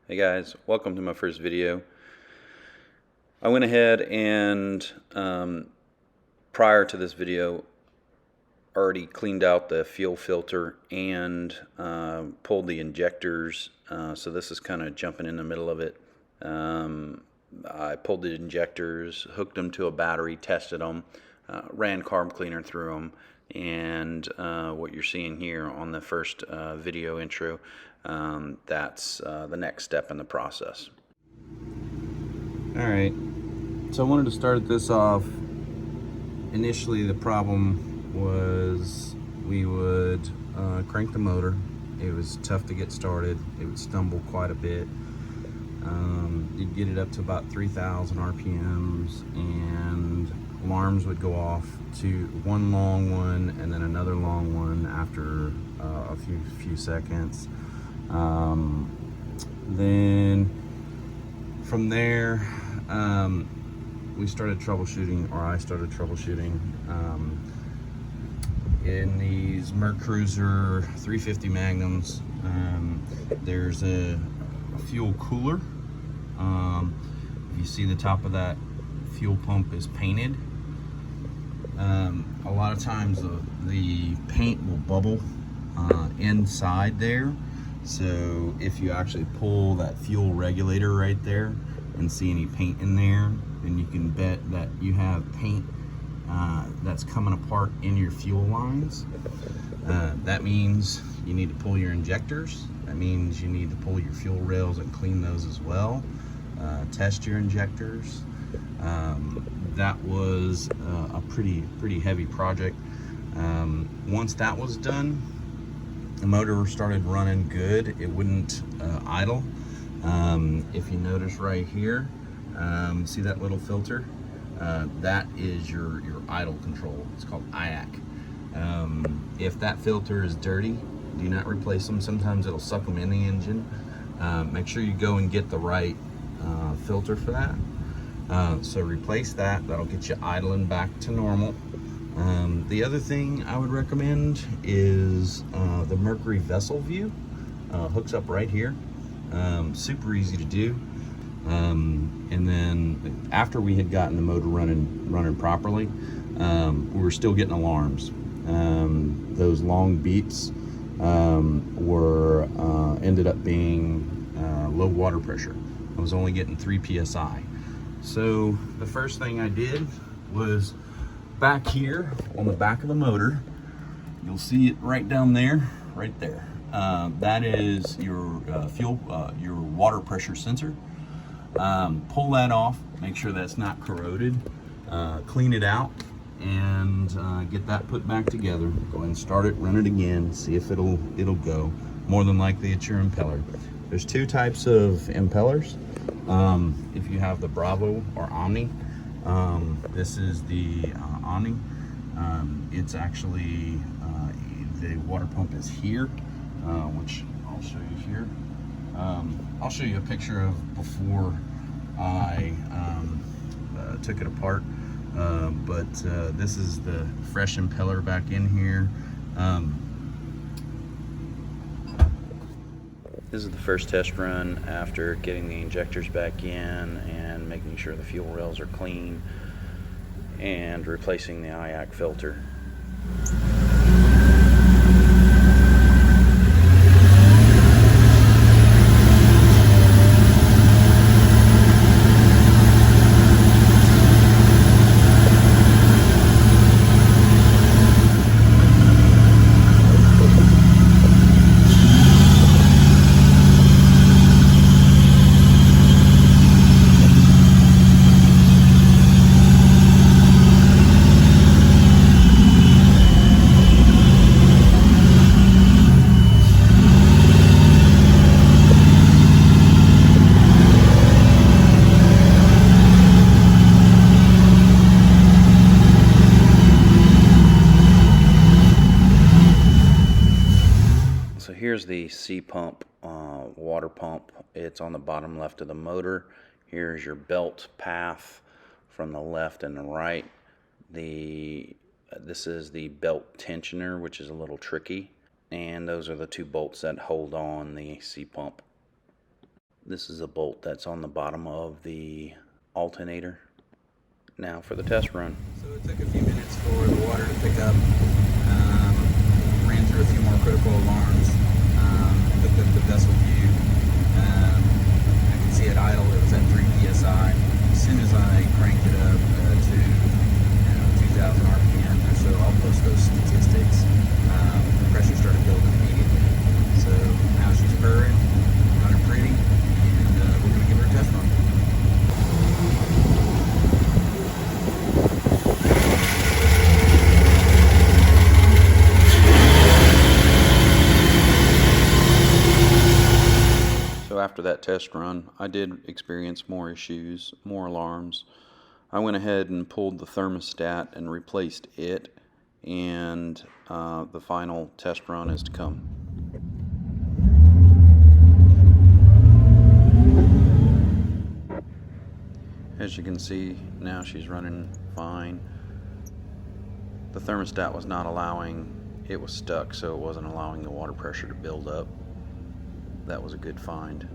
Hey guys, welcome to my first video. I went ahead and prior to this video already cleaned out the fuel filter and pulled the injectors, so this is kind of jumping in the middle of it. I pulled the injectors, hooked them to a battery, tested them, ran carb cleaner through them, and what you're seeing here on the first video intro, that's the next step in the process. Alright, so I wanted to start this off. Initially the problem was we would crank the motor. It was tough to get started. It would stumble quite a bit. You'd get it up to about 3,000 RPMs and alarms would go off, to one long one and then another long one after a few seconds. Then from there we started troubleshooting, or I started troubleshooting in these Mercruiser 350 Magnums. There's a fuel cooler. You see the top of that fuel pump is painted. A lot of times the paint will bubble inside there, so if you actually pull that fuel regulator right there and see any paint in there, then you can bet that you have paint that's coming apart in your fuel lines. That means you need to pull your injectors. That means you need to pull your fuel rails and clean those as well. Test your injectors. That was a pretty heavy project. Once that was done, the motor started running good. It wouldn't idle. If you notice right here, see that little filter? That is your idle control. It's called IAC. If that filter is dirty, do not replace them. Sometimes it'll suck them in the engine. Make sure you go and get the right filter for that. So replace that. That'll get you idling back to normal. The other thing I would recommend is the Mercury Vessel View. Hooks up right here. Super easy to do. And then after we had gotten the motor running properly, we were still getting alarms. Those long beeps ended up being low water pressure. I was only getting 3 psi. So the first thing I did was back here on the back of the motor, you'll see it right down there, right there. That is your your water pressure sensor. Pull that off, make sure that's not corroded, clean it out, and get that put back together. Go ahead and start it, run it again, see if it'll go. More than likely it's your impeller. There's two types of impellers. If you have the Bravo or Omni, this is the Omni. It's actually the water pump is here, which I'll show you here. I'll show you a picture of before I took it apart, but this is the fresh impeller back in here. This is the first test run after getting the injectors back in and making sure the fuel rails are clean and replacing the IAC filter. Here's the C pump, water pump. It's on the bottom left of the motor. Here's your belt path from the left and the right. This is the belt tensioner, which is a little tricky. And those are the two bolts that hold on the C pump. This is a bolt that's on the bottom of the alternator. Now for the test run. So it took a few minutes for the water to pick up. Ran through a few more critical alarms. Looked up the vessel view. I could see it idle. It was at 3 psi. As soon as I cranked it up to 2,000 RPM or so, I'll post those statistics. The pressure started building immediately. So now she's purring, running pretty, and we're going to give her a test run. So after that test run, I did experience more issues, more alarms. I went ahead and pulled the thermostat and replaced it, and the final test run is to come. As you can see, now she's running fine. The thermostat was not allowing, it was stuck, so it wasn't allowing the water pressure to build up. That was a good find.